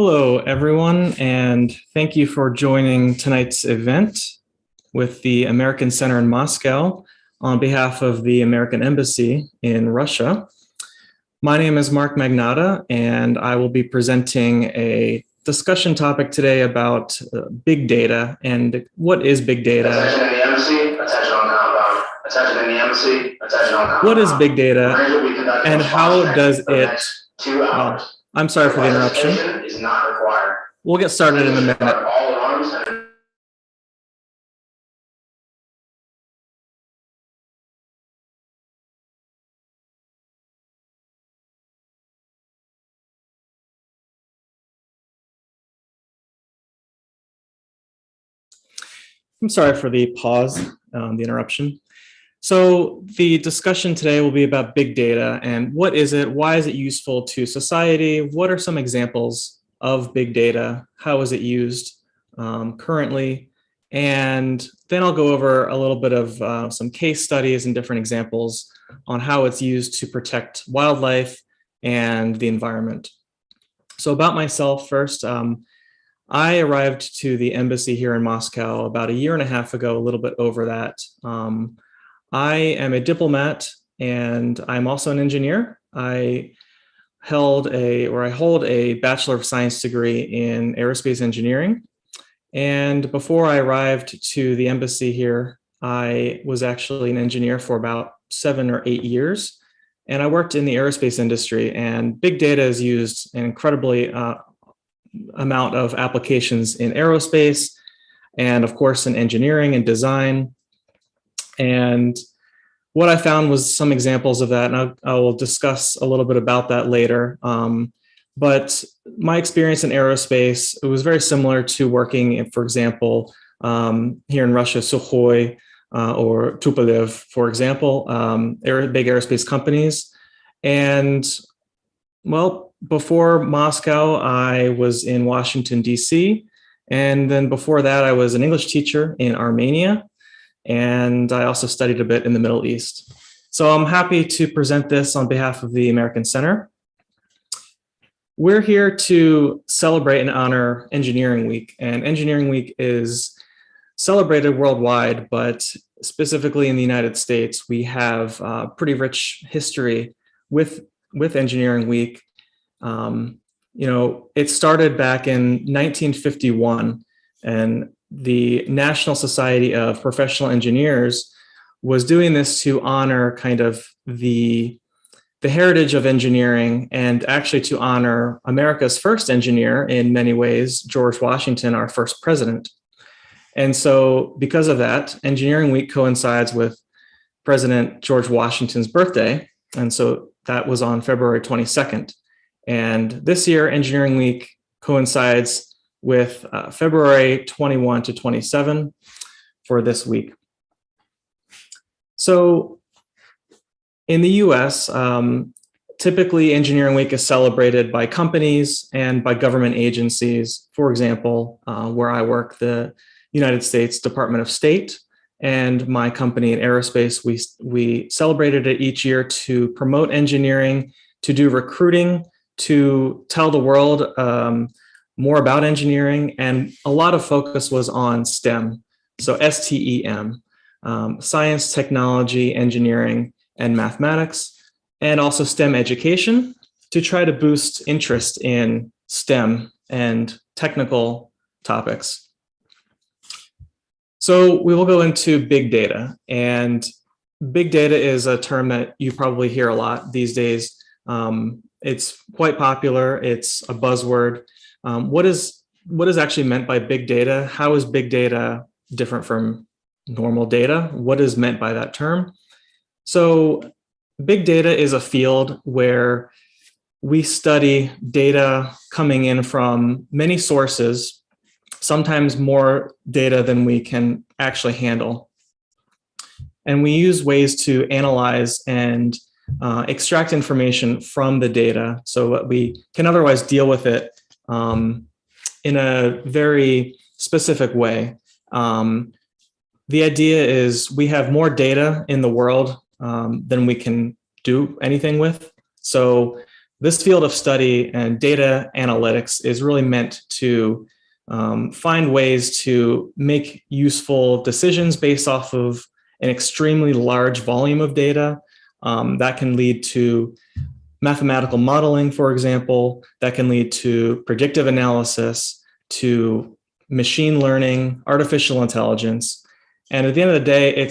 Hello, everyone, and thank you for joining tonight's event with the American Center in Moscow on behalf of the American Embassy in Russia. My name is Mark Magnotta, and I will be presenting a discussion topic today about big data and what is big data. Attention in the embassy, attention on compound. Attention in the embassy, attention on compound. What is big data and how does it... 2 hours. I'm sorry for the interruption. Is not required. We'll get started in a minute. All alarms and I'm sorry for the pause, the interruption. So the discussion today will be about big data and what is it, why is it useful to society, what are some examples of big data, how is it used currently, and then I'll go over a little bit of some case studies and different examples on how it's used to protect wildlife and the environment. So about myself first, I arrived to the embassy here in Moscow about 1.5 years ago, a little bit over that. I am a diplomat and I'm also an engineer. I hold a Bachelor of Science degree in aerospace engineering. And before I arrived to the embassy here, I was actually an engineer for about 7 or 8 years. And I worked in the aerospace industry, and big data is used an incredibly amount of applications in aerospace and of course in engineering and design. And what I found was some examples of that, and I will discuss a little bit about that later. But my experience in aerospace, it was very similar to working in, for example, here in Russia, Sukhoi or Tupolev, for example, big aerospace companies. And well, before Moscow, I was in Washington, D.C. And then before that, I was an English teacher in Armenia. And I also studied a bit in the Middle East. So I'm happy to present this on behalf of the American Center. We're here to celebrate and honor Engineering Week. And Engineering Week is celebrated worldwide, but specifically in the United States, we have a pretty rich history with Engineering Week. It started back in 1951, and the National Society of Professional Engineers was doing this to honor kind of the heritage of engineering, and actually to honor America's first engineer in many ways, George Washington, our first president. And so because of that, Engineering Week coincides with President George Washington's birthday. And so that was on February 22nd. And this year, Engineering Week coincides with February 21 to 27 for this week. So in the US, typically Engineering Week is celebrated by companies and by government agencies. For example, where I work, the United States Department of State, and my company in aerospace, we celebrated it each year to promote engineering, to do recruiting, to tell the world more about engineering, and a lot of focus was on STEM, so STEM, science, technology, engineering, and mathematics, and also STEM education to try to boost interest in STEM and technical topics. So we will go into big data, and big data is a term that you probably hear a lot these days. It's quite popular, it's a buzzword. What is actually meant by big data? How is big data different from normal data? What is meant by that term? So big data is a field where we study data coming in from many sources, sometimes more data than we can actually handle. And we use ways to analyze and extract information from the data so that we can otherwise deal with it in a very specific way. The idea is we have more data in the world than we can do anything with. So this field of study and data analytics is really meant to find ways to make useful decisions based off of an extremely large volume of data. That can lead to mathematical modeling, for example, that can lead to predictive analysis, to machine learning, artificial intelligence. And at the end of the day,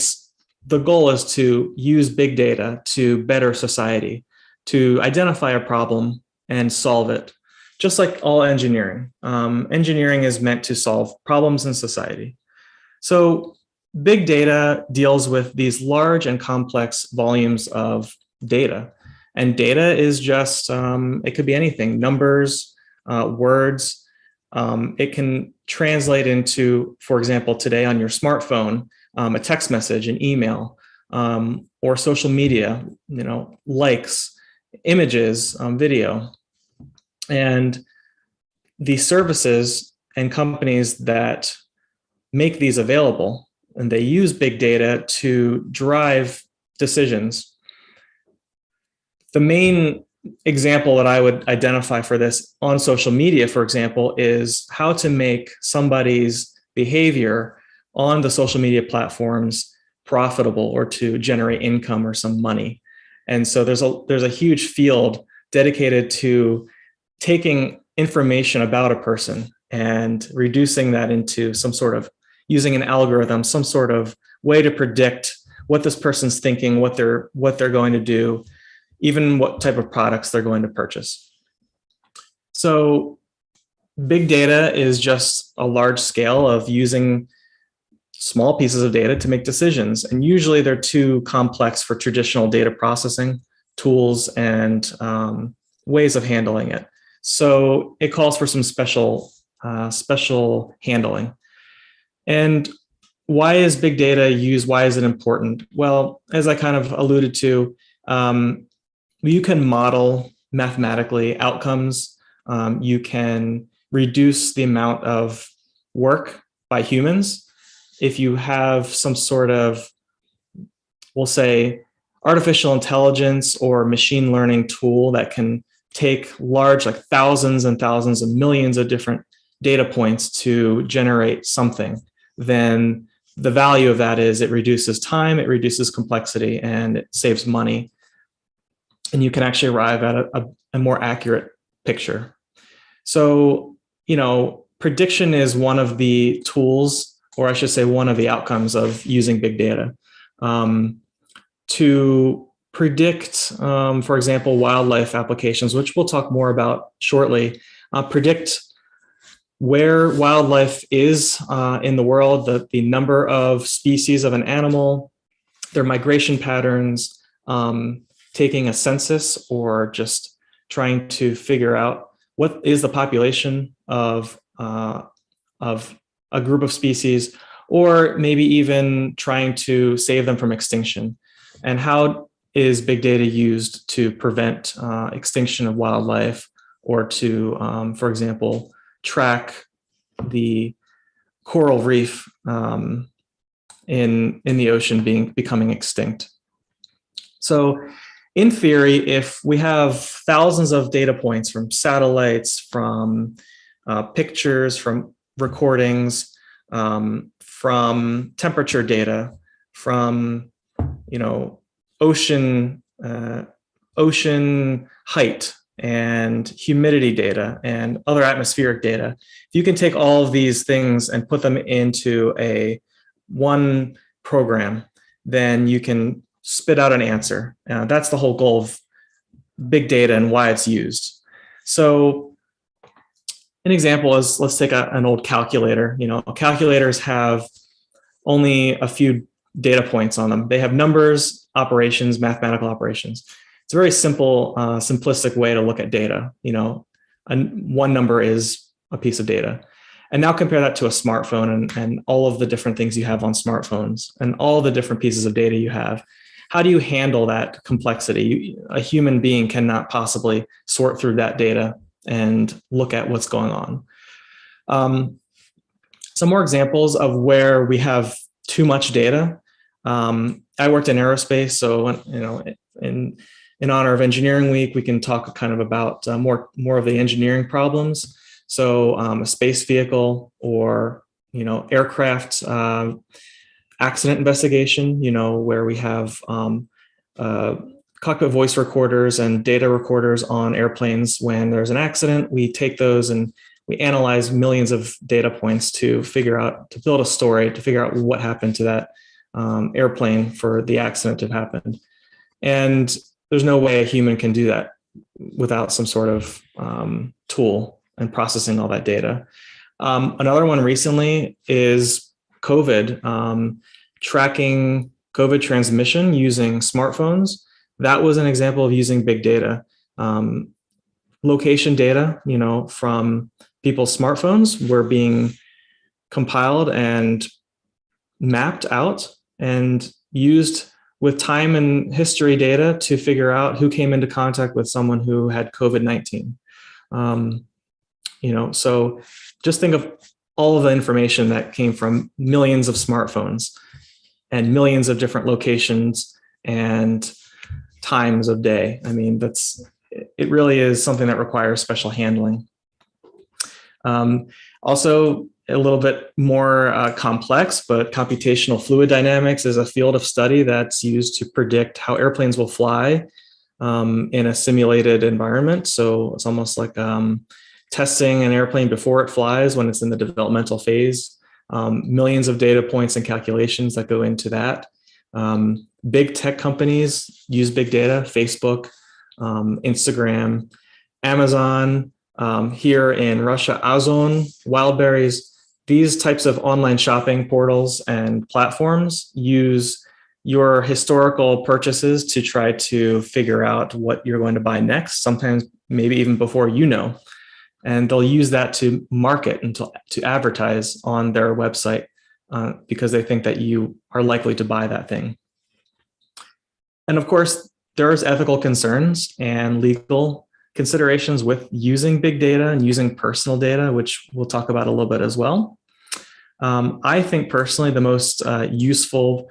the goal is to use big data to better society, to identify a problem and solve it, just like all engineering. Engineering is meant to solve problems in society. So big data deals with these large and complex volumes of data. And data is just, it could be anything, numbers, words. It can translate into, for example, today on your smartphone, a text message, an email, or social media, likes, images, video. And the services and companies that make these available, and they use big data to drive decisions. The main example that I would identify for this on social media, for example, is how to make somebody's behavior on the social media platforms profitable or to generate income or some money. And so there's a huge field dedicated to taking information about a person and reducing that into some sort of, using an algorithm, some sort of way to predict what this person's thinking, what they're going to do, even what type of products they're going to purchase. So big data is just a large scale of using small pieces of data to make decisions. And usually they're too complex for traditional data processing tools and ways of handling it. So it calls for some special handling. And why is big data used? Why is it important? Well, as I kind of alluded to, you can model mathematically outcomes. You can reduce the amount of work by humans. If you have some sort of, we'll say, artificial intelligence or machine learning tool that can take large, like thousands and thousands of millions of different data points to generate something, then the value of that is it reduces time, it reduces complexity, and it saves money. And you can actually arrive at a more accurate picture. So, prediction is one of the tools, or I should say one of the outcomes of using big data. To predict, for example, wildlife applications, which we'll talk more about shortly, predict where wildlife is in the world, the number of species of an animal, their migration patterns, taking a census, or just trying to figure out what is the population of a group of species, or maybe even trying to save them from extinction. And how is big data used to prevent extinction of wildlife, or to, for example, track the coral reef in the ocean becoming extinct? So in theory, if we have thousands of data points from satellites, from pictures, from recordings, from temperature data, from ocean height and humidity data and other atmospheric data, if you can take all of these things and put them into one program, then you can spit out an answer. That's the whole goal of big data and why it's used. So an example is, let's take an old calculator. Calculators have only a few data points on them. They have numbers, operations, mathematical operations. It's a very simple, simplistic way to look at data. One number is a piece of data. And now compare that to a smartphone and all of the different things you have on smartphones and all the different pieces of data you have. How do you handle that complexity? A human being cannot possibly sort through that data and look at what's going on. Some more examples of where we have too much data. I worked in aerospace, so in honor of Engineering Week, we can talk kind of about more of the engineering problems. So a space vehicle or, aircraft accident investigation, where we have cockpit voice recorders and data recorders on airplanes. When there's an accident, we take those and we analyze millions of data points to build a story, to figure out what happened to that airplane for the accident to have happened. And there's no way a human can do that without some sort of tool and processing all that data. Another one recently is COVID, tracking COVID transmission using smartphones. That was an example of using big data. Location data, from people's smartphones were being compiled and mapped out and used with time and history data to figure out who came into contact with someone who had COVID-19. So just think of all of the information that came from millions of smartphones and millions of different locations and times of day. I mean, it really is something that requires special handling. Also, a little bit more complex, but computational fluid dynamics is a field of study that's used to predict how airplanes will fly in a simulated environment. So it's almost like testing an airplane before it flies when it's in the developmental phase. Millions of data points and calculations that go into that. Big tech companies use big data: Facebook, Instagram, Amazon, here in Russia, Ozon, Wildberries. These types of online shopping portals and platforms use your historical purchases to try to figure out what you're going to buy next, sometimes maybe even before and they'll use that to market and to advertise on their website because they think that you are likely to buy that thing. And of course, there's ethical concerns and legal considerations with using big data and using personal data, which we'll talk about a little bit as well. I think personally, the most useful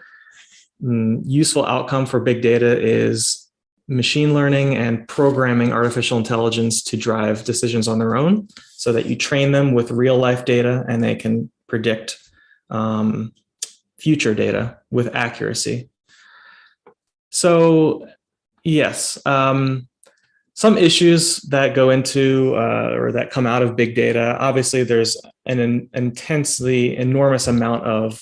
outcome for big data is machine learning and programming artificial intelligence to drive decisions on their own, so that you train them with real life data and they can predict future data with accuracy. So yes, some issues that go into or that come out of big data. Obviously, there's an enormous amount of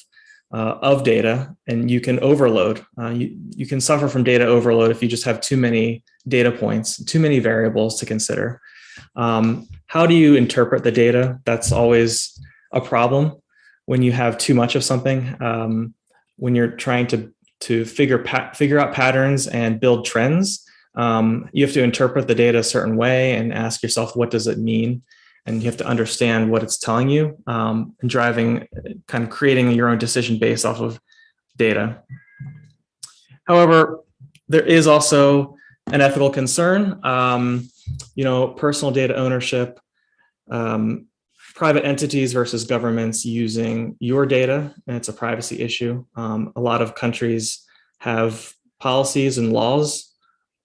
data, and you can overload. You can suffer from data overload if you just have too many data points, too many variables to consider. How do you interpret the data? That's always a problem when you have too much of something. When you're trying to figure out patterns and build trends, you have to interpret the data a certain way and ask yourself, what does it mean? And you have to understand what it's telling you, and creating your own decision based off of data. However, there is also an ethical concern, personal data ownership, private entities versus governments using your data, and it's a privacy issue. A lot of countries have policies and laws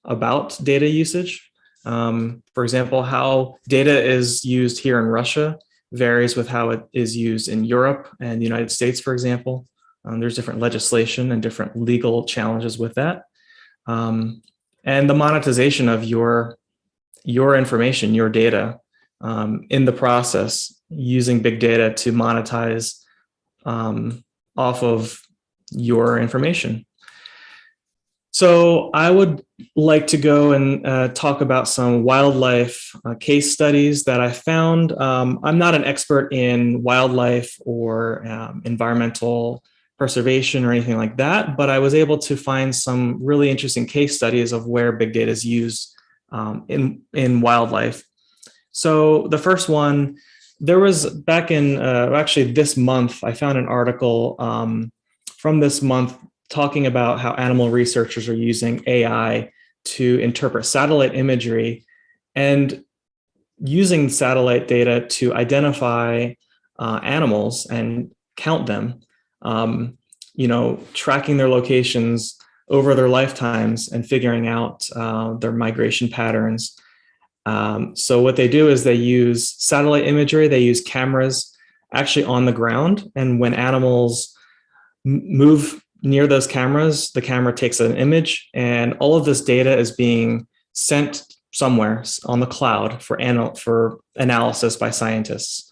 about data usage. For example, how data is used here in Russia varies with how it is used in Europe and the United States, for example. There's different legislation and different legal challenges with that. And the monetization of your information, your data, in the process, using big data to monetize off of your information. So I would like to go and talk about some wildlife case studies that I found. I'm not an expert in wildlife or environmental preservation or anything like that, but I was able to find some really interesting case studies of where big data is used in wildlife. So the first one, there was back in actually this month, I found an article from this month talking about how animal researchers are using AI to interpret satellite imagery and using satellite data to identify animals and count them, tracking their locations over their lifetimes and figuring out their migration patterns. So what they do is they use satellite imagery, they use cameras actually on the ground. And when animals move near those cameras, the camera takes an image, and all of this data is being sent somewhere on the cloud for analysis by scientists.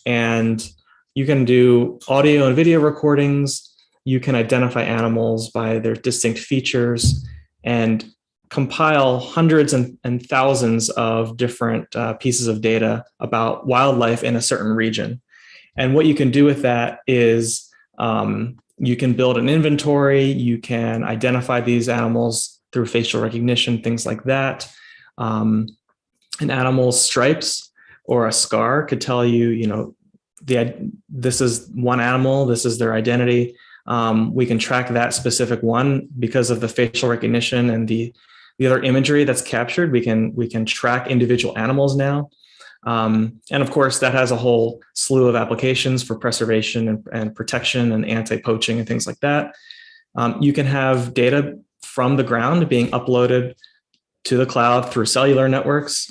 And you can do audio and video recordings. You can identify animals by their distinct features and compile hundreds and thousands of different pieces of data about wildlife in a certain region. And what you can do with that is you can build an inventory, you can identify these animals through facial recognition, things like that. An animal's stripes or a scar could tell you, this is one animal, this is their identity. We can track that specific one because of the facial recognition and the other imagery that's captured. We can track individual animals now. And of course, that has a whole slew of applications for preservation and protection and anti-poaching and things like that. You can have data from the ground being uploaded to the cloud through cellular networks.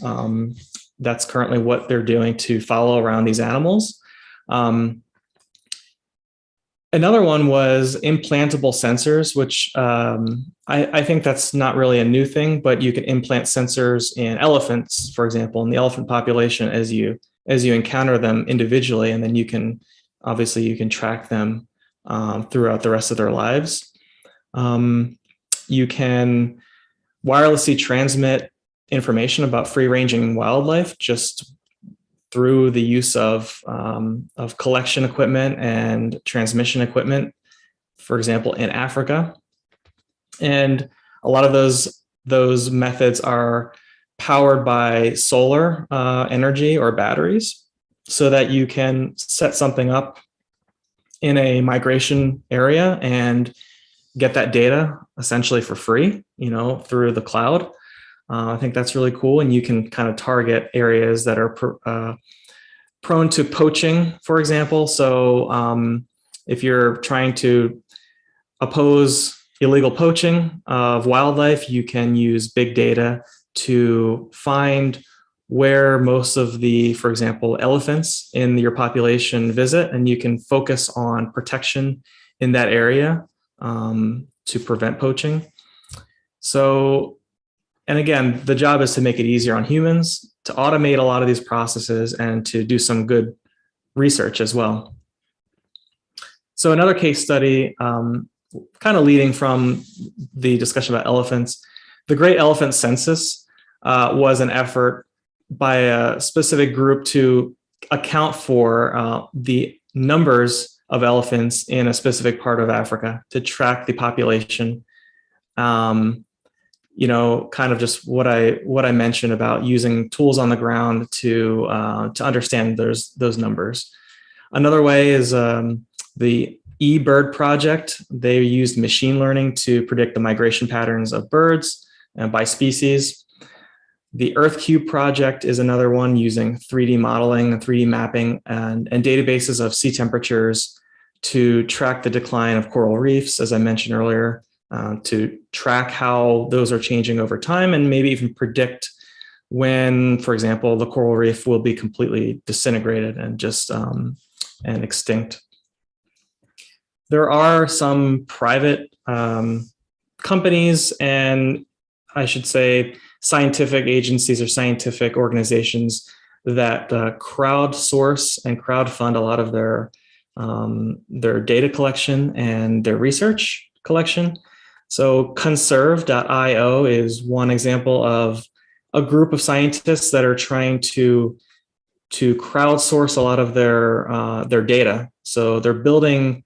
That's currently what they're doing to follow around these animals. Another one was implantable sensors, which I think that's not really a new thing, but you can implant sensors in elephants, for example, in the elephant population as you encounter them individually, and then you can track them throughout the rest of their lives. You can wirelessly transmit information about free-ranging wildlife just through the use of collection equipment and transmission equipment, for example, in Africa. And a lot of those methods are powered by solar energy or batteries, so that you can set something up in a migration area and get that data essentially for free, through the cloud. I think that's really cool. And you can kind of target areas that are prone to poaching, for example. So if you're trying to oppose illegal poaching of wildlife, you can use big data to find where most of the, for example, elephants in your population visit, and you can focus on protection in that area to prevent poaching. So, and again, the job is to make it easier on humans, to automate a lot of these processes, and to do some good research as well. So another case study, kind of leading from the discussion about elephants, the Great Elephant Census was an effort by a specific group to account for the numbers of elephants in a specific part of Africa, to track the population. Kind of just what I mentioned about using tools on the ground to understand those numbers. Another way is the eBird project. They used machine learning to predict the migration patterns of birds by species. The Earthq Project is another one, using 3D modeling and 3D mapping and databases of sea temperatures to track the decline of coral reefs, as I mentioned earlier, to track how those are changing over time, and maybe even predict when, for example, the coral reef will be completely disintegrated and just and extinct. There are some private companies, and I should say scientific agencies or scientific organizations that crowdsource and crowdfund a lot of their data collection and their research collection. So conserve.io is one example of a group of scientists that are trying to crowdsource a lot of their data. So they're building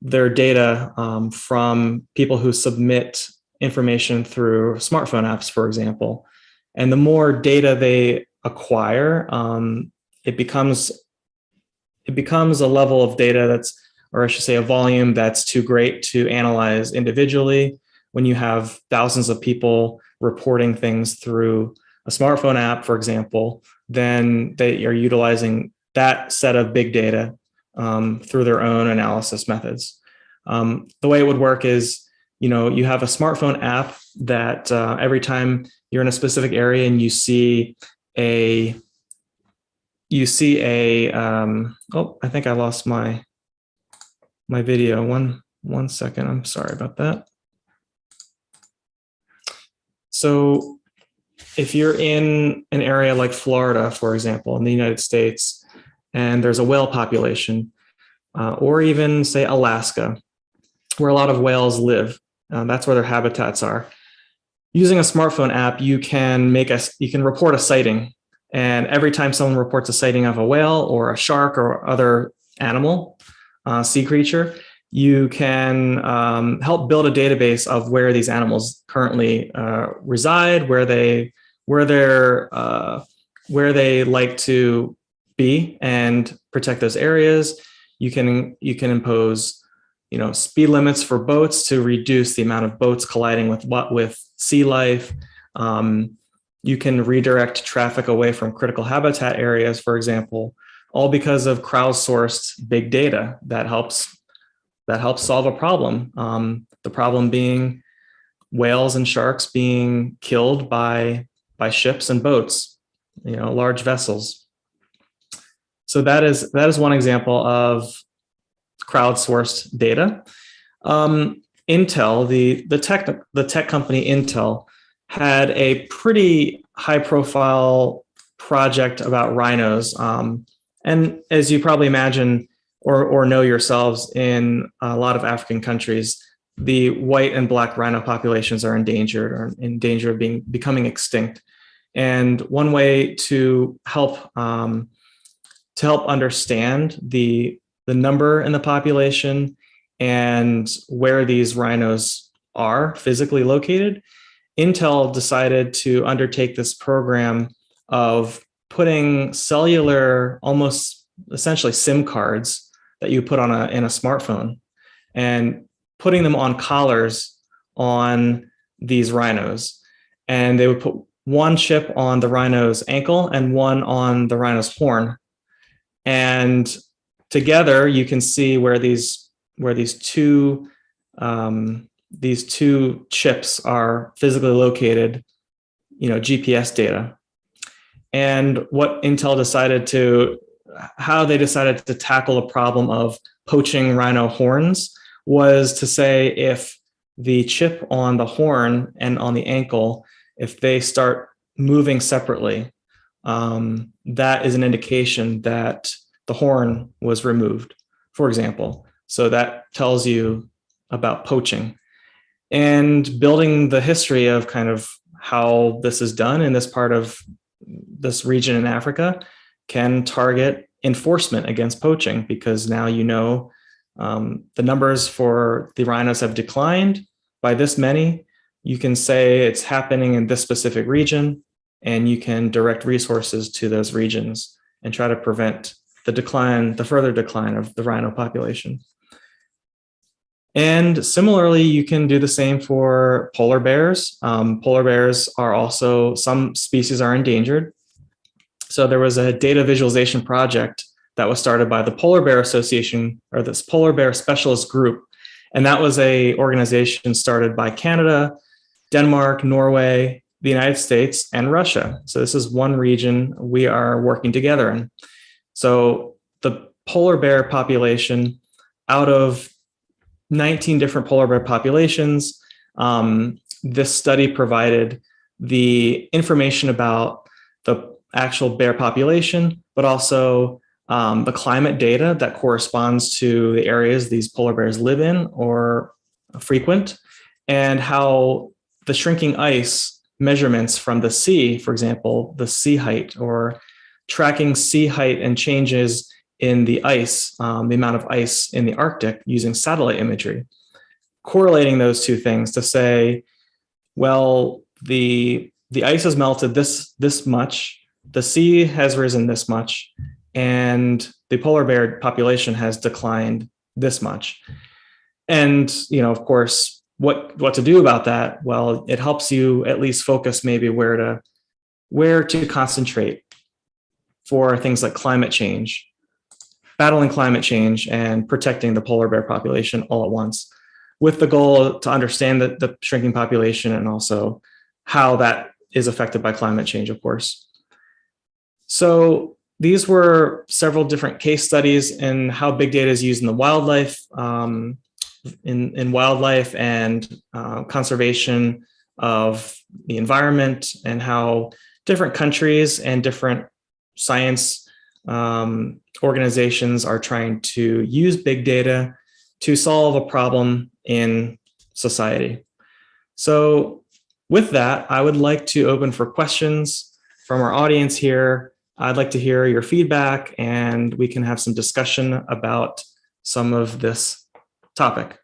their data from people who submit information through smartphone apps, for example. And the more data they acquire, it becomes a level of data that's, or I should say a volume that's too great to analyze individually. When you have thousands of people reporting things through a smartphone app, for example, then they are utilizing that set of big data through their own analysis methods. The way it would work is you have a smartphone app that every time you're in a specific area and you see a oh, I think I lost my video. One second. I'm sorry about that. So if you're in an area like Florida, for example, in the United States, and there's a whale population, or even say Alaska, where a lot of whales live, that's where their habitats are. Using a smartphone app, you can report a sighting. And every time someone reports a sighting of a whale or a shark or other animal, sea creature, you can help build a database of where these animals currently reside, where they like to be, and protect those areas. You can impose, speed limits for boats to reduce the amount of boats colliding with sea life. You can redirect traffic away from critical habitat areas, for example, all because of crowdsourced big data that helps solve a problem. The problem being whales and sharks being killed by ships and boats, large vessels. So that is one example of crowdsourced data. Intel, the tech company Intel, had a pretty high-profile project about rhinos. And as you probably imagine or know yourselves, in a lot of African countries, the white and black rhino populations are endangered or in danger of becoming extinct. And one way to help understand the number in the population and where these rhinos are physically located, Intel decided to undertake this program of putting cellular, almost essentially SIM cards that you put in a smartphone, and putting them on collars on these rhinos. And they would put one chip on the rhino's ankle and one on the rhino's horn. And together you can see where these two chips are physically located, GPS data. And what Intel how they decided to tackle the problem of poaching rhino horns was to say, if the chip on the horn and on the ankle, if they start moving separately, that is an indication that the horn was removed, for example. So that tells you about poaching. And building the history of kind of how this is done in this part of this region in Africa can target enforcement against poaching, because now the numbers for the rhinos have declined by this many. You can say it's happening in this specific region, and you can direct resources to those regions and try to prevent the further decline of the rhino population. And similarly, you can do the same for polar bears. Polar bears are also, some species are endangered. So there was a data visualization project that was started by the Polar Bear Association, or this Polar Bear Specialist Group. And that was an organization started by Canada, Denmark, Norway, the United States, and Russia. So this is one region we are working together in. So the polar bear population, out of 19 different polar bear populations, this study provided the information about the actual bear population, but also the climate data that corresponds to the areas these polar bears live in or frequent, and how the shrinking ice measurements from the sea, for example, the sea height, or tracking sea height and changes in the ice, the amount of ice in the Arctic using satellite imagery, correlating those two things to say, well, the ice has melted this much, the sea has risen this much, and the polar bear population has declined this much. And, of course, what to do about that? Well, it helps you at least focus maybe where to concentrate for things like climate change, battling climate change and protecting the polar bear population all at once. with the goal to understand the shrinking population and also how that is affected by climate change, of course. So these were several different case studies in how big data is used in the wildlife, in wildlife and conservation of the environment, and how different countries and different science organizations are trying to use big data to solve a problem in society. So with that, I would like to open for questions from our audience here. I'd like to hear your feedback, and we can have some discussion about some of this topic.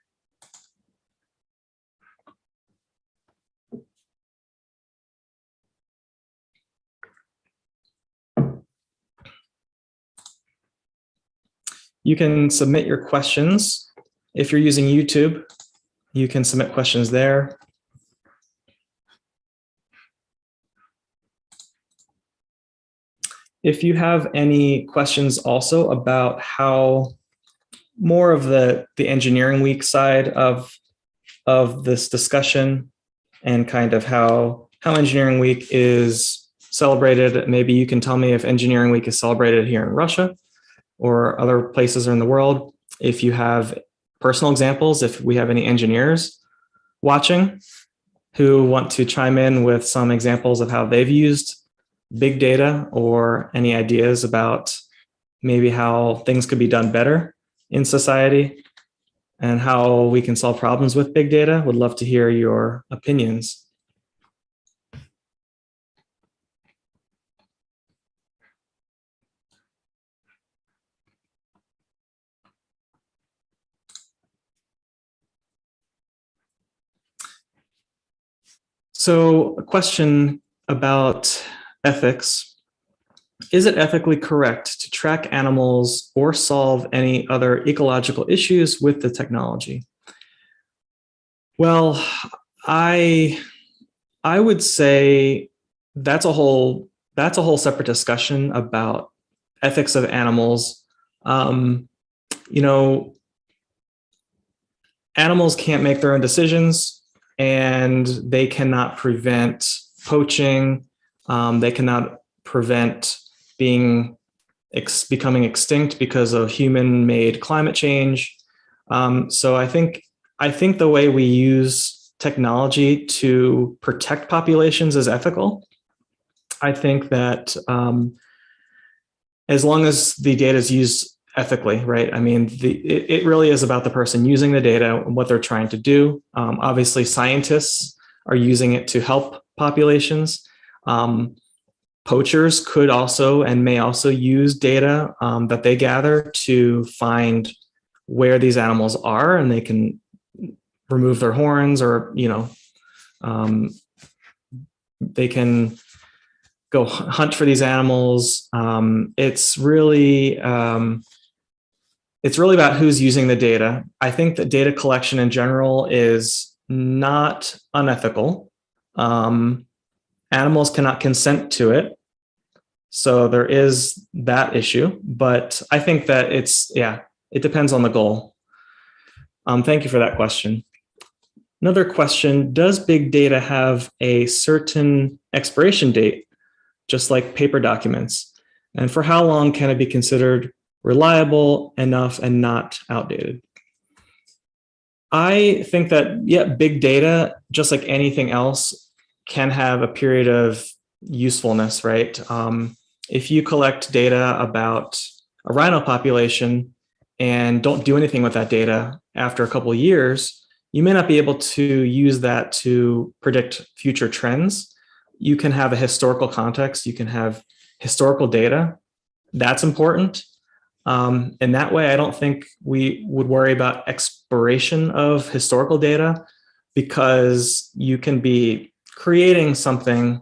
You can submit your questions. If you're using YouTube, you can submit questions there. If you have any questions also about how more of the engineering week side of this discussion, and kind of how engineering week is celebrated, maybe you can tell me if engineering week is celebrated here in Russia or other places in the world. If you have personal examples, if we have any engineers watching who want to chime in with some examples of how they've used big data, or any ideas about maybe how things could be done better in society and how we can solve problems with big data, would love to hear your opinions. So a question about ethics. Is it ethically correct to track animals or solve any other ecological issues with the technology? Well, I would say that's a whole separate discussion about ethics of animals. You know, animals can't make their own decisions, and they cannot prevent poaching. They cannot prevent becoming extinct because of human-made climate change. So I think the way we use technology to protect populations is ethical. I think that as long as the data is used ethically, right? I mean, it really is about the person using the data and what they're trying to do. Obviously, scientists are using it to help populations. Poachers could also and may also use data that they gather to find where these animals are, and they can remove their horns, or they can go hunt for these animals. It's really about who's using the data. I think that data collection in general is not unethical. Animals cannot consent to it, so there is that issue. But I think that it depends on the goal. Thank you for that question. Another question: does big data have a certain expiration date, just like paper documents? And for how long can it be considered reliable enough and not outdated? I think that, big data, just like anything else, can have a period of usefulness, right? If you collect data about a rhino population and don't do anything with that data after a couple of years, you may not be able to use that to predict future trends. You can have a historical context, you can have historical data. That's important. In that way, I don't think we would worry about expiration of historical data, because you can be creating something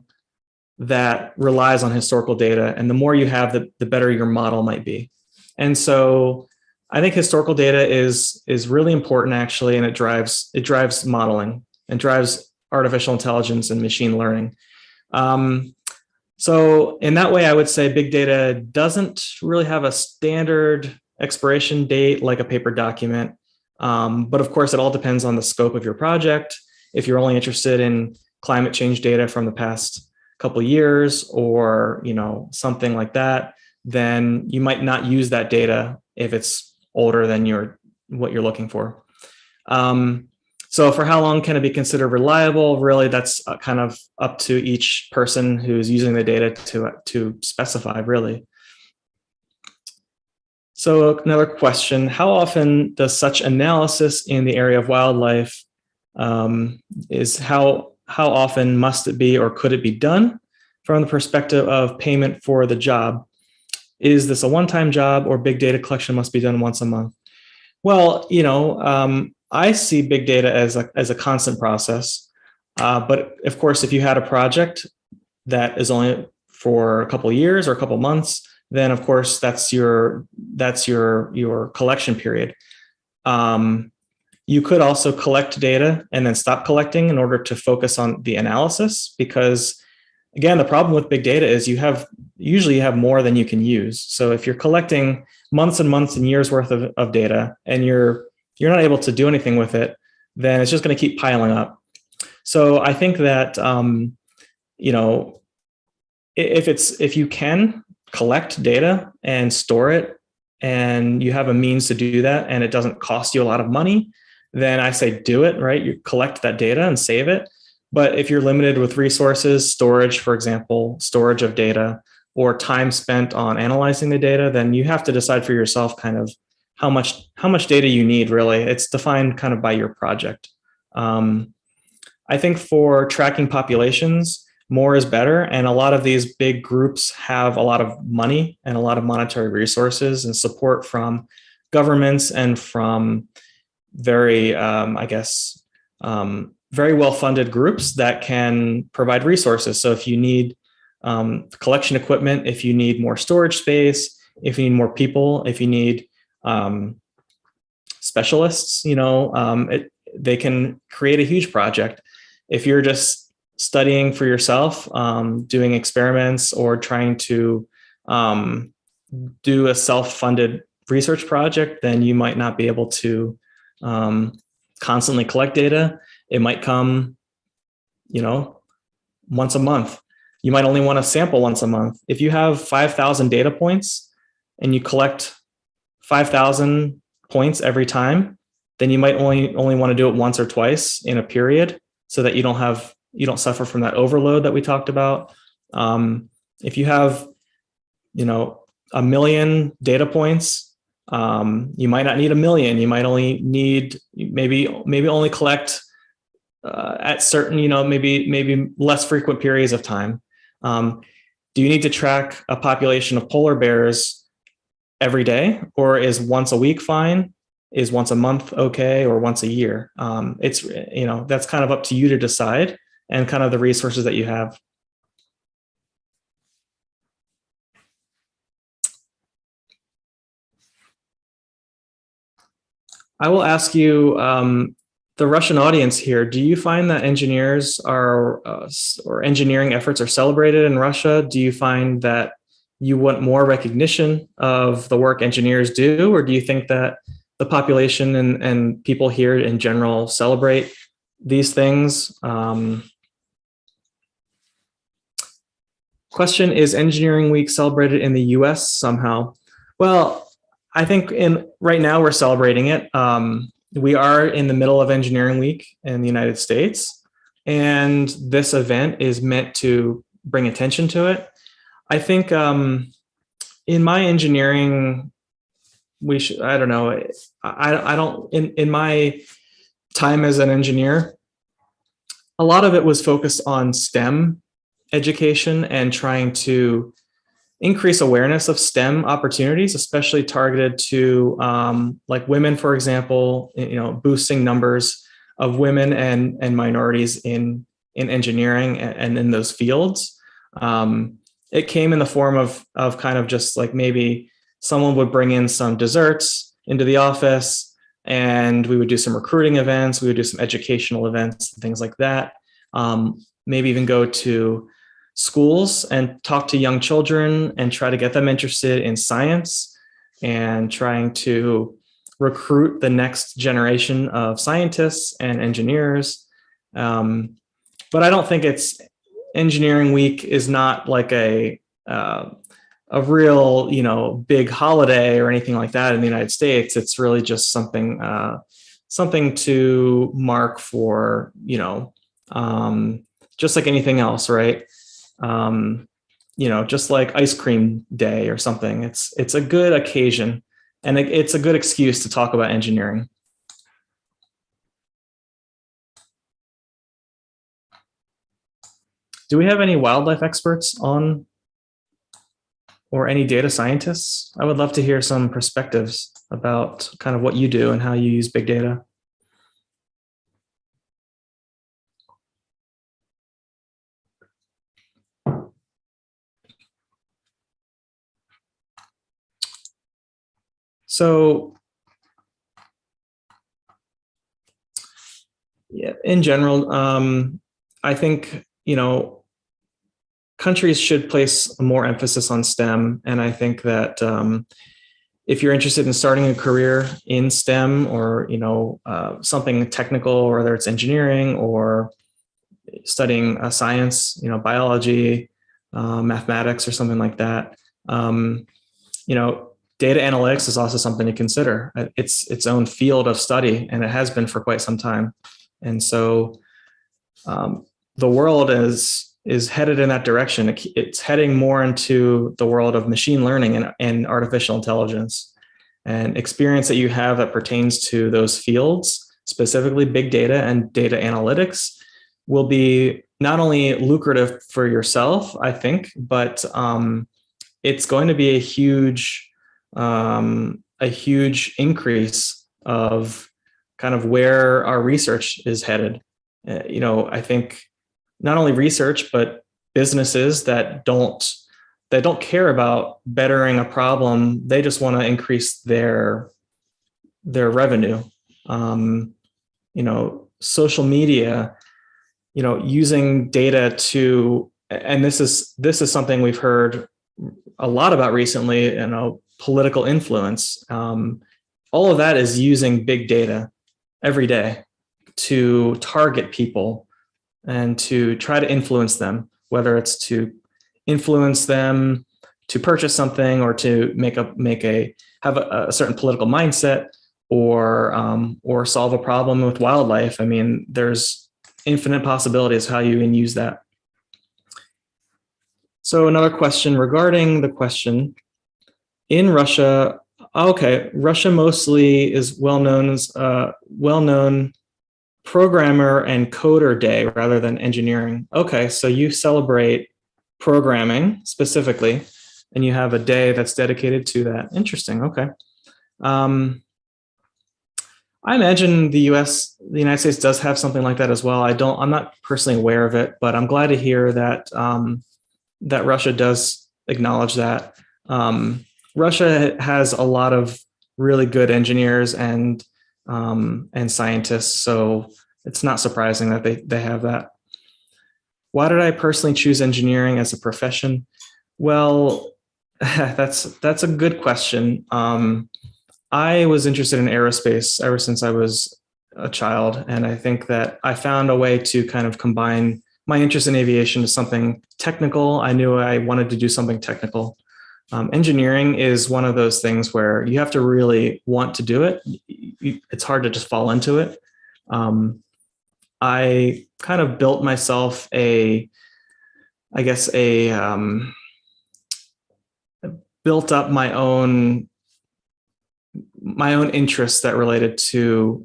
that relies on historical data, and the more you have, the better your model might be. And so I think historical data is really important, actually, and it drives modeling and drives artificial intelligence and machine learning. So in that way, I would say big data doesn't really have a standard expiration date like a paper document. But of course, it all depends on the scope of your project. If you're only interested in climate change data from the past couple of years, or something like that, then you might not use that data if it's older than what you're looking for. So for how long can it be considered reliable? Really, that's kind of up to each person who's using the data to specify, really. So another question, how often does such analysis in the area of wildlife how often must it be or could it be done from the perspective of payment for the job? Is this a one-time job, or big data collection must be done once a month? Well, I see big data as a constant process. But of course, if you had a project that is only for a couple of years or a couple of months, then of course that's your collection period. You could also collect data and then stop collecting in order to focus on the analysis, because again, the problem with big data is you usually have more than you can use. So if you're collecting months and months and years worth of data and you're not able to do anything with it, then it's just going to keep piling up. So I think that if you can collect data and store it, and you have a means to do that, and it doesn't cost you a lot of money, then I say do it, right? You collect that data and save it. But if you're limited with resources, storage, for example, storage of data, or time spent on analyzing the data, then you have to decide for yourself kind of how much data you need, really. It's defined kind of by your project. I think for tracking populations, more is better. And a lot of these big groups have a lot of money and a lot of monetary resources and support from governments and from very, very well-funded groups that can provide resources. So if you need collection equipment, if you need more storage space, if you need more people, if you need specialists, they can create a huge project. If you're just studying for yourself, doing experiments, or trying to do a self-funded research project, then you might not be able to constantly collect data. It might come, once a month. You might only want to sample once a month. If you have 5,000 data points and you collect 5,000 points every time, then you might only want to do it once or twice in a period, so that you don't suffer from that overload that we talked about. If you have, 1 million data points, you might not need 1 million. You might only need maybe only collect at certain, maybe less frequent periods of time. Do you need to track a population of polar bears every day, or is once a week fine? Is once a month okay, or once a year? It's that's kind of up to you to decide, and kind of the resources that you have. I will ask you, the Russian audience here, do you find that engineers or engineering efforts are celebrated in Russia? Do you find that you want more recognition of the work engineers do, or do you think that the population and people here in general celebrate these things? Question, is Engineering Week celebrated in the US somehow? Well, I think right now we're celebrating it. We are in the middle of Engineering Week in the United States, and this event is meant to bring attention to it. I think in my engineering, I don't know, I don't, in my time as an engineer, a lot of it was focused on STEM education and trying to increase awareness of STEM opportunities, especially targeted to like women, for example, boosting numbers of women and minorities in engineering and in those fields. It came in the form of kind of just like maybe someone would bring in some desserts into the office, and we would do some recruiting events, we would do some educational events, and things like that. Maybe even go to schools and talk to young children and try to get them interested in science, and trying to recruit the next generation of scientists and engineers. But I don't think Engineering Week is not like a real, big holiday or anything like that in the United States. It's really just something to mark for, just like anything else, right? Just like ice cream day or something. It's a good occasion, and it's a good excuse to talk about engineering. Do we have any wildlife experts on, or any data scientists? I would love to hear some perspectives about kind of what you do and how you use big data. So, yeah, in general, I think, countries should place more emphasis on STEM. And I think that if you're interested in starting a career in STEM, or, something technical, whether it's engineering or studying science, biology, mathematics, or something like that, data analytics is also something to consider. It's its own field of study, and it has been for quite some time. And so the world is headed in that direction. It's heading more into the world of machine learning and artificial intelligence. And experience that you have that pertains to those fields, specifically big data and data analytics, will be not only lucrative for yourself, I think, but it's going to be a huge increase of kind of where our research is headed. I think not only research, but businesses that don't care about bettering a problem. They just want to increase their revenue. Social media, using data to, and this is something we've heard a lot about recently, political influence. All of that is using big data every day to target people and to try to influence them, whether it's to influence them to purchase something, or to have a certain political mindset, or solve a problem with wildlife. I mean, there's infinite possibilities how you can use that. So another question regarding the question in Russia. Okay, Russia mostly is well-known as well-known programmer and coder day rather than engineering. Okay, so you celebrate programming specifically, and you have a day that's dedicated to that. Interesting. Okay. I imagine the United States does have something like that as well. I'm not personally aware of it, but I'm glad to hear that that Russia does acknowledge that. Russia has a lot of really good engineers and scientists, so it's not surprising that they have that. Why did I personally choose engineering as a profession? Well, that's a good question. I was interested in aerospace ever since I was a child, and I think that I found a way to kind of combine my interest in aviation to something technical. I knew I wanted to do something technical. Engineering is one of those things where you have to really want to do it. It's hard to just fall into it. I kind of built myself built up my own interests that related to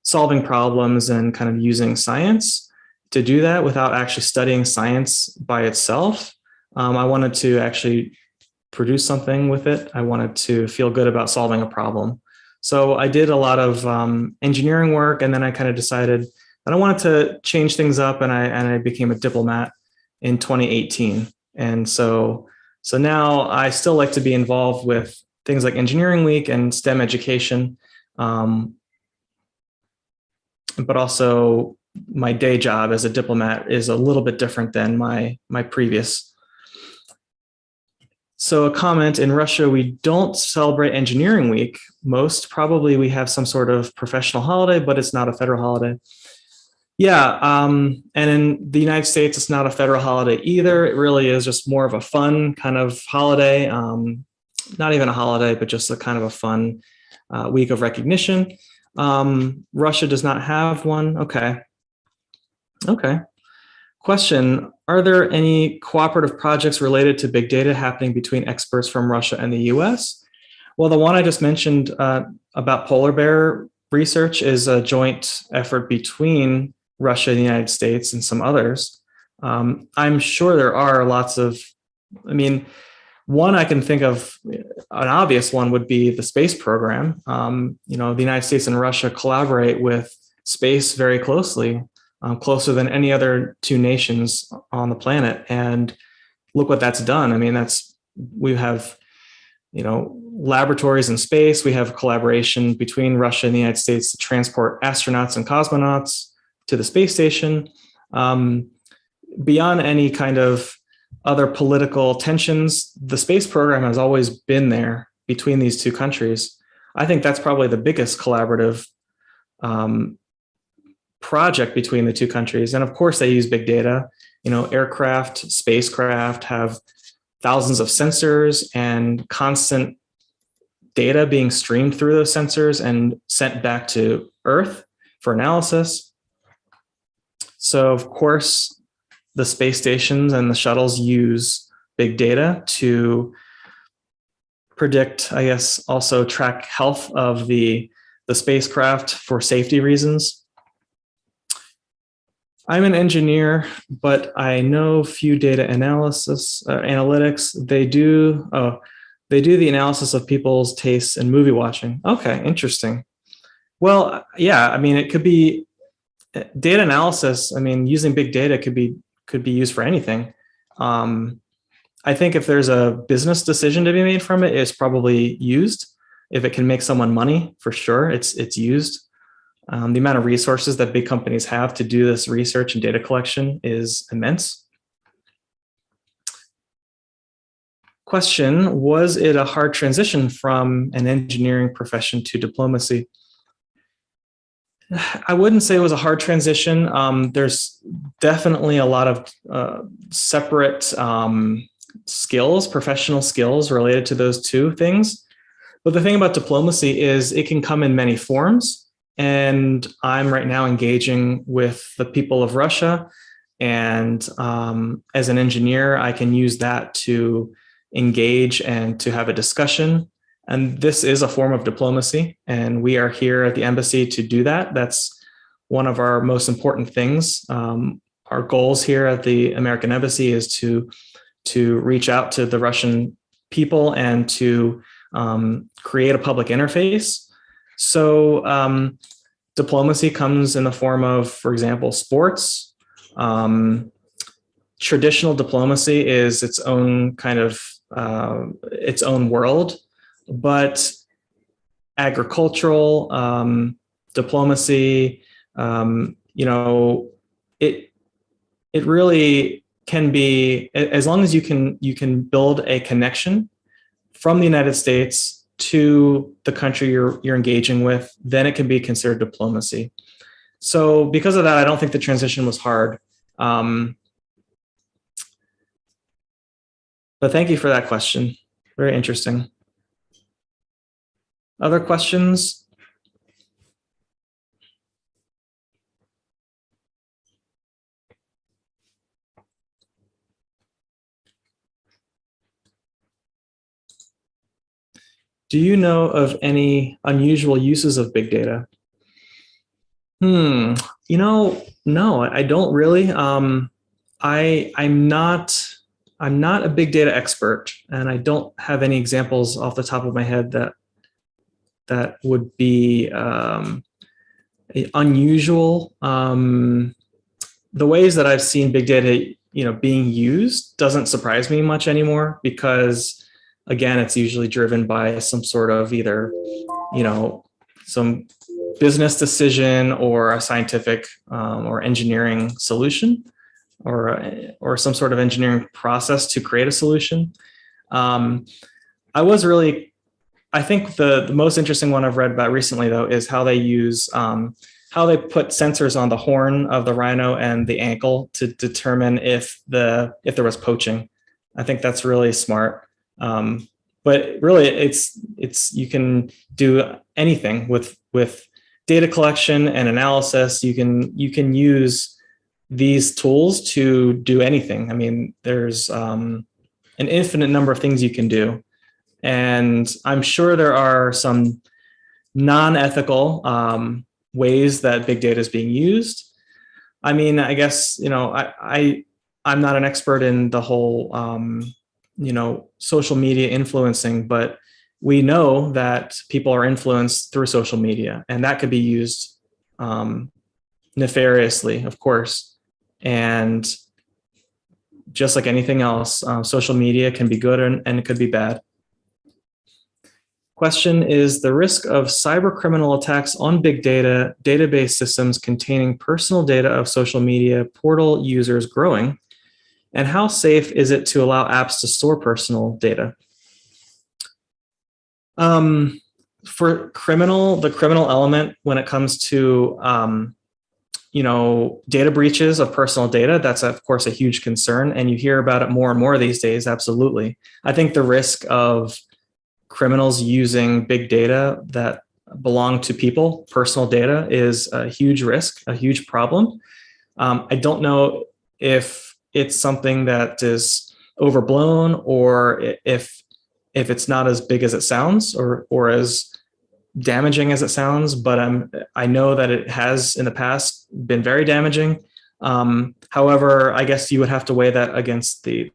solving problems and kind of using science to do that without actually studying science by itself. I wanted to actually produce something with it. I wanted to feel good about solving a problem. So I did a lot of engineering work, and then I kind of decided that I wanted to change things up, and I became a diplomat in 2018. And so now I still like to be involved with things like Engineering Week and STEM education, but also my day job as a diplomat is a little bit different than my previous. So a comment, in Russia, we don't celebrate Engineering Week. Most probably we have some sort of professional holiday, but it's not a federal holiday. Yeah, and in the United States, it's not a federal holiday either. It really is just more of a fun kind of holiday. Not even a holiday, but just a kind of a fun week of recognition. Russia does not have one. Okay. Question, are there any cooperative projects related to big data happening between experts from Russia and the US? Well, the one I just mentioned about polar bear research is a joint effort between Russia and the United States and some others. I'm sure there are lots of, one I can think of, an obvious one would be the space program. The United States and Russia collaborate with space very closely, closer than any other two nations on the planet. And look what that's done. We have, laboratories in space. We have collaboration between Russia and the United States to transport astronauts and cosmonauts to the space station. Beyond any kind of other political tensions, the space program has always been there between these two countries. I think that's probably the biggest collaborative project between the two countries. And of course, they use big data. Aircraft, spacecraft have thousands of sensors and constant data being streamed through those sensors and sent back to Earth for analysis. So of course, the space stations and the shuttles use big data to predict, also track health of the spacecraft for safety reasons. I'm an engineer, but I know few data analytics. They do the analysis of people's tastes in movie watching. Okay, interesting. Well, yeah, it could be data analysis. Using big data could be used for anything. I think if there's a business decision to be made from it, it's probably used. If it can make someone money, for sure, it's used. The amount of resources that big companies have to do this research and data collection is immense. Question, was it a hard transition from an engineering profession to diplomacy? I wouldn't say it was a hard transition. There's definitely a lot of separate skills, professional skills related to those two things. But the thing about diplomacy is it can come in many forms. And I'm right now engaging with the people of Russia. And as an engineer, I can use that to engage and to have a discussion. And this is a form of diplomacy. And we are here at the embassy to do that. That's one of our most important things. Our goals here at the American Embassy is to reach out to the Russian people and to create a public interface. So diplomacy comes in the form of, for example, sports. Traditional diplomacy is its own kind of its own world, but agricultural diplomacy, it really can be, as long as you can build a connection from the United States to the country you're engaging with, then it can be considered diplomacy. So because of that, I don't think the transition was hard. But thank you for that question. Very interesting. Other questions? Do you know of any unusual uses of big data? No, I don't really. I'm not a big data expert, and I don't have any examples off the top of my head that would be unusual. The ways that I've seen big data, being used doesn't surprise me much anymore, because again, it's usually driven by some sort of either, some business decision or a scientific or engineering solution, or some sort of engineering process to create a solution. I think the most interesting one I've read about recently, though, is how they use how they put sensors on the horn of the rhino and the ankle to determine if there was poaching. I think that's really smart. But really, it's you can do anything with data collection and analysis. You can use these tools to do anything. I mean, there's an infinite number of things you can do. And I'm sure there are some non-ethical ways that big data is being used. I mean, I guess, I'm not an expert in the whole, social media influencing, but we know that people are influenced through social media, and that could be used nefariously, of course. And just like anything else, social media can be good and it could be bad. Question: is the risk of cyber criminal attacks on big data database systems containing personal data of social media portal users growing? And how safe is it to allow apps to store personal data? For the criminal element, when it comes to data breaches of personal data, that's of course a huge concern, and you hear about it more and more these days. Absolutely. I think the risk of criminals using big data that belong to people, personal data, is a huge risk, a huge problem. I don't know if it's something that is overblown or if it's not as big as it sounds or as damaging as it sounds, but I know that it has in the past been very damaging. However, I guess you would have to weigh that against the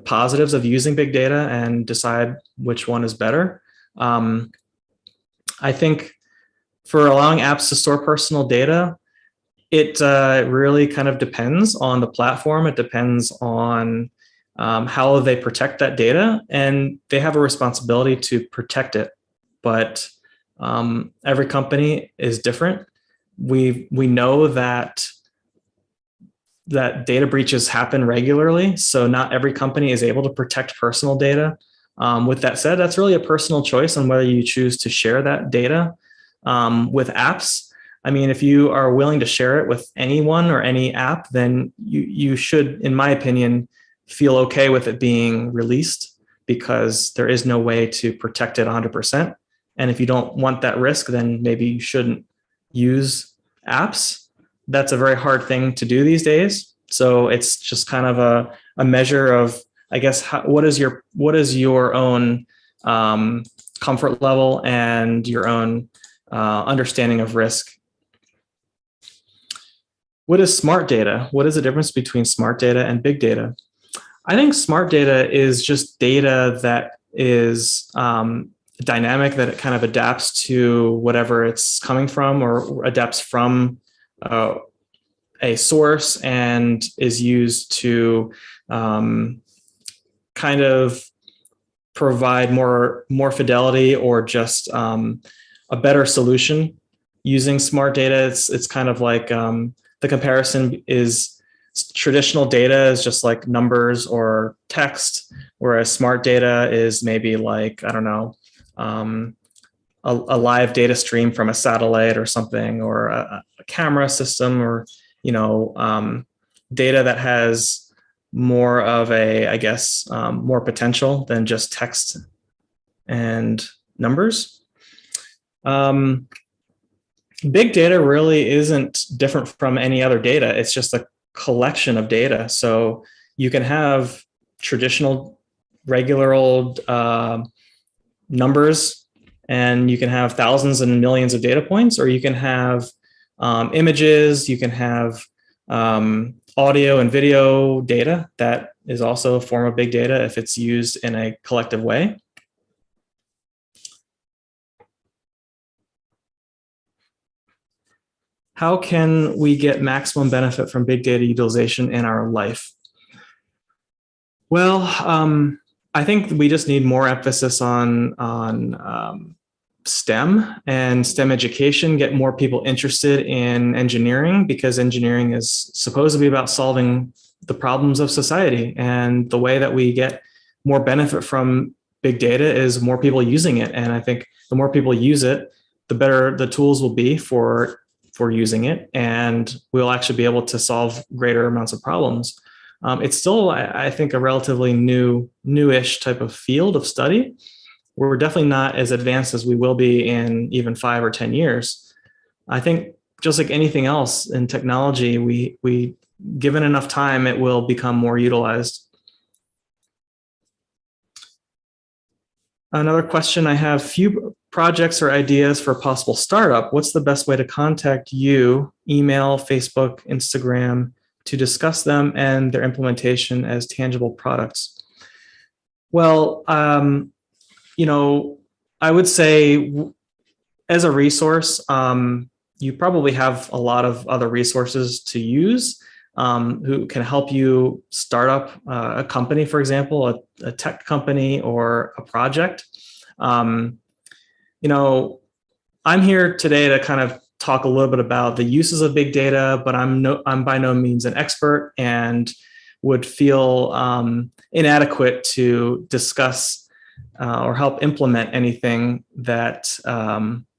positives of using big data and decide which one is better. I think for allowing apps to store personal data, it really kind of depends on the platform. It depends on how they protect that data, and they have a responsibility to protect it. But every company is different. We know that data breaches happen regularly, so not every company is able to protect personal data. With that said, that's really a personal choice on whether you choose to share that data with apps. I mean, if you are willing to share it with anyone or any app, then you should, in my opinion, feel okay with it being released, because there is no way to protect it 100%. And if you don't want that risk, then maybe you shouldn't use apps. That's a very hard thing to do these days. So it's just kind of a measure of, I guess, what is your own comfort level and your own understanding of risk. What is smart data? What is the difference between smart data and big data? I think smart data is just data that is dynamic, that it kind of adapts to whatever it's coming from or adapts from a source and is used to kind of provide more fidelity or just a better solution using smart data. It's kind of like the comparison is traditional data is just like numbers or text, whereas smart data is maybe like, I don't know, a live data stream from a satellite or something, or a camera system, or data that has more of a, I guess, more potential than just text and numbers. Big data really isn't different from any other data. It's just a collection of data. So you can have traditional, regular old numbers, and you can have thousands and millions of data points, or you can have images, you can have audio and video data. That is also a form of big data if it's used in a collective way. How can we get maximum benefit from big data utilization in our life? Well, I think we just need more emphasis on STEM and STEM education, get more people interested in engineering, because engineering is supposed to be about solving the problems of society. And the way that we get more benefit from big data is more people using it. And I think the more people use it, the better the tools will be for using it, and we'll actually be able to solve greater amounts of problems. It's still, I think, a relatively newish type of field of study. We're definitely not as advanced as we will be in even 5 or 10 years. I think just like anything else in technology, we given enough time, it will become more utilized. Another question I have: few projects or ideas for a possible startup. What's the best way to contact you? Email, Facebook, Instagram, to discuss them and their implementation as tangible products. Well, I would say as a resource, you probably have a lot of other resources to use who can help you start up a company, for example, a tech company or a project. I'm here today to kind of talk a little bit about the uses of big data, but I'm by no means an expert and would feel inadequate to discuss or help implement anything that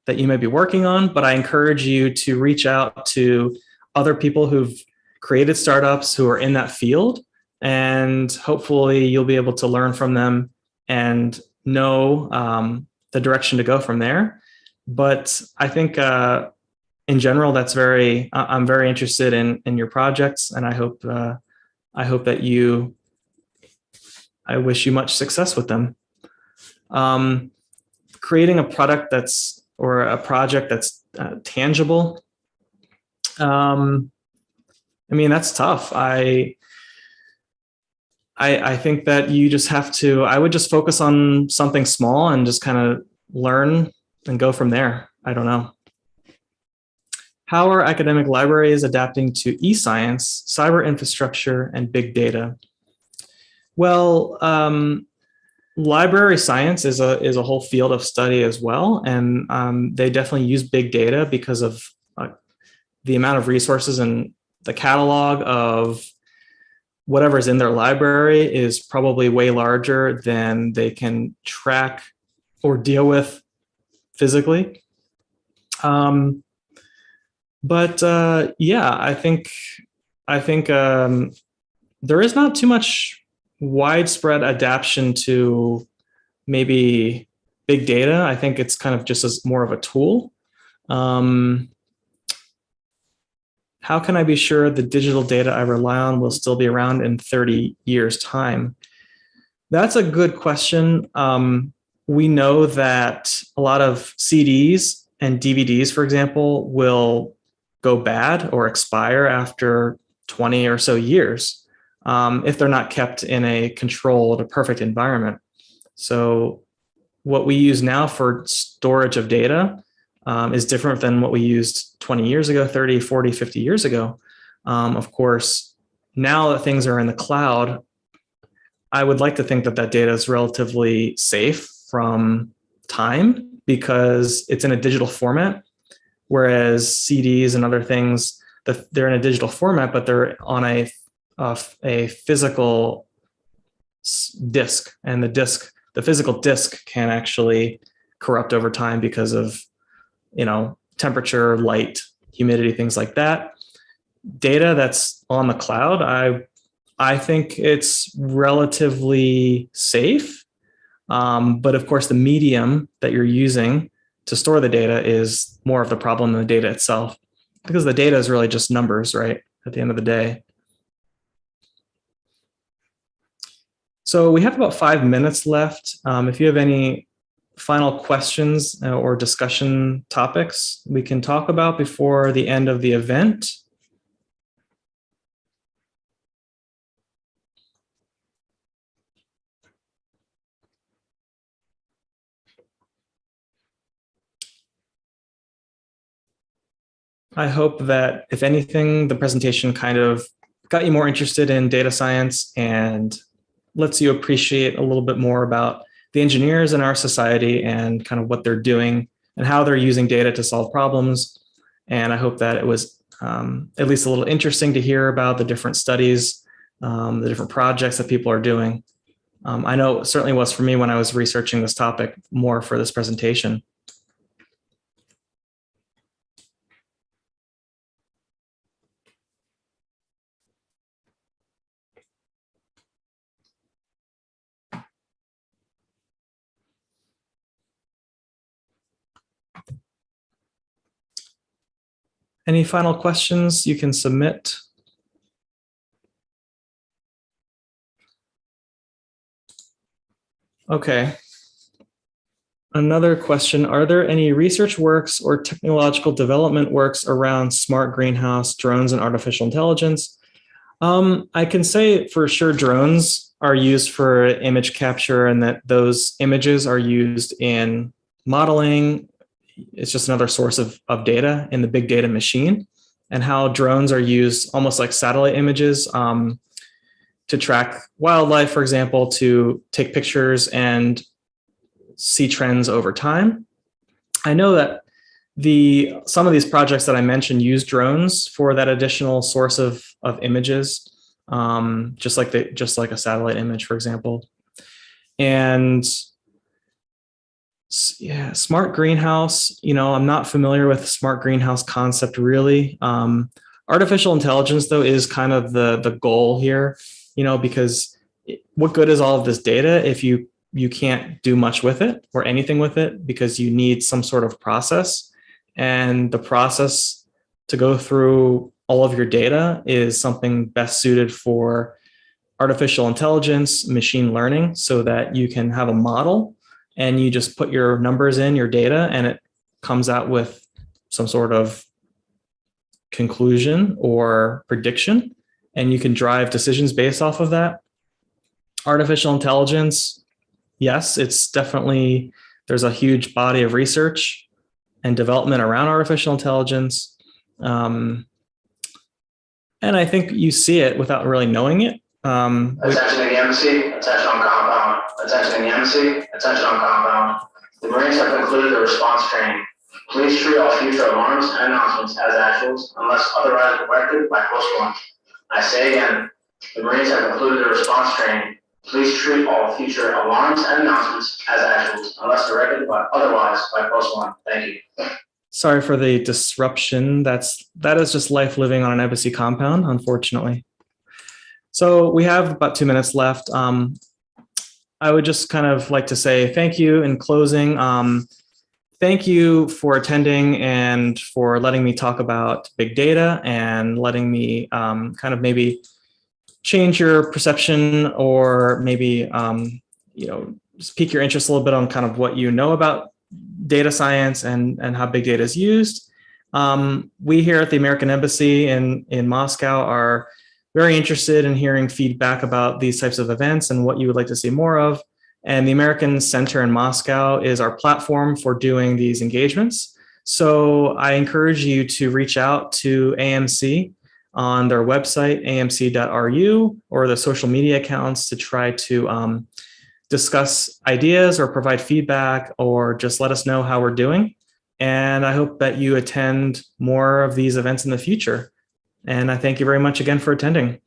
you may be working on. But I encourage you to reach out to other people who've created startups who are in that field, and hopefully you'll be able to learn from them and know the direction to go from there. But I think in general, I'm very interested in your projects, and I hope that I wish you much success with them. Creating a project that's tangible. That's tough. I think that you just have to, I would just focus on something small and just kind of learn and go from there. I don't know. How are academic libraries adapting to e-science, cyber infrastructure, and big data? Well, library science is a whole field of study as well. And they definitely use big data because of the amount of resources, and the catalog of whatever's in their library is probably way larger than they can track or deal with physically. I think there is not too much widespread adaptation to maybe big data. I think it's kind of just as more of a tool. How can I be sure the digital data I rely on will still be around in 30 years' time? That's a good question. We know that a lot of CDs and DVDs, for example, will go bad or expire after 20 or so years if they're not kept in a controlled, a perfect environment. So what we use now for storage of data is different than what we used 20 years ago, 30, 40, 50 years ago. Of course, now that things are in the cloud, I would like to think that that data is relatively safe from time because it's in a digital format, whereas CDs and other things, they're in a digital format, but they're on a physical disk, and the physical disk can actually corrupt over time because of temperature, light, humidity, things like that. Data that's on the cloud, I think it's relatively safe. But of course, the medium that you're using to store the data is more of the problem than the data itself, because the data is really just numbers, right? At the end of the day. So we have about 5 minutes left. If you have any final questions or discussion topics we can talk about before the end of the event. I hope that, if anything, the presentation kind of got you more interested in data science and lets you appreciate a little bit more about the engineers in our society and kind of what they're doing and how they're using data to solve problems. And I hope that it was at least a little interesting to hear about the different studies, the different projects that people are doing. I know it certainly was for me when I was researching this topic more for this presentation. Any final questions you can submit? Okay. Another question, are there any research works or technological development works around smart greenhouse, drones, and artificial intelligence? I can say for sure drones are used for image capture and that those images are used in modeling. It's just another source of data in the big data machine, and how drones are used almost like satellite images to track wildlife, for example, to take pictures and see trends over time. I know that some of these projects that I mentioned use drones for that additional source of images, just like a satellite image, for example. And yeah, smart greenhouse, I'm not familiar with the smart greenhouse concept really. Artificial intelligence, though, is kind of the goal here, because what good is all of this data if you can't do much with it or anything with it, because you need some sort of process. And the process to go through all of your data is something best suited for artificial intelligence, machine learning, so that you can have a model and you just put your numbers in, your data, and it comes out with some sort of conclusion or prediction, and you can drive decisions based off of that. Artificial intelligence, yes, it's definitely, there's a huge body of research and development around artificial intelligence. And I think you see it without really knowing it. Attention to the embassy, attention on compound. Attention to the embassy, attention on compound. The Marines have concluded the response training. Please treat all future alarms and announcements as actuals unless otherwise directed by post one. I say again, the Marines have concluded the response training. Please treat all future alarms and announcements as actuals unless directed otherwise by post one. Thank you. Sorry for the disruption. That is just life living on an embassy compound, unfortunately. So we have about 2 minutes left. I would just kind of like to say thank you in closing. Thank you for attending and for letting me talk about big data and letting me kind of maybe change your perception, or maybe just pique your interest a little bit on kind of what you know about data science and how big data is used. We here at the American Embassy in Moscow are very interested in hearing feedback about these types of events and what you would like to see more of. And the American Center in Moscow is our platform for doing these engagements. So I encourage you to reach out to AMC on their website, amc.ru, or the social media accounts to try to discuss ideas or provide feedback, or just let us know how we're doing. And I hope that you attend more of these events in the future. And I thank you very much again for attending.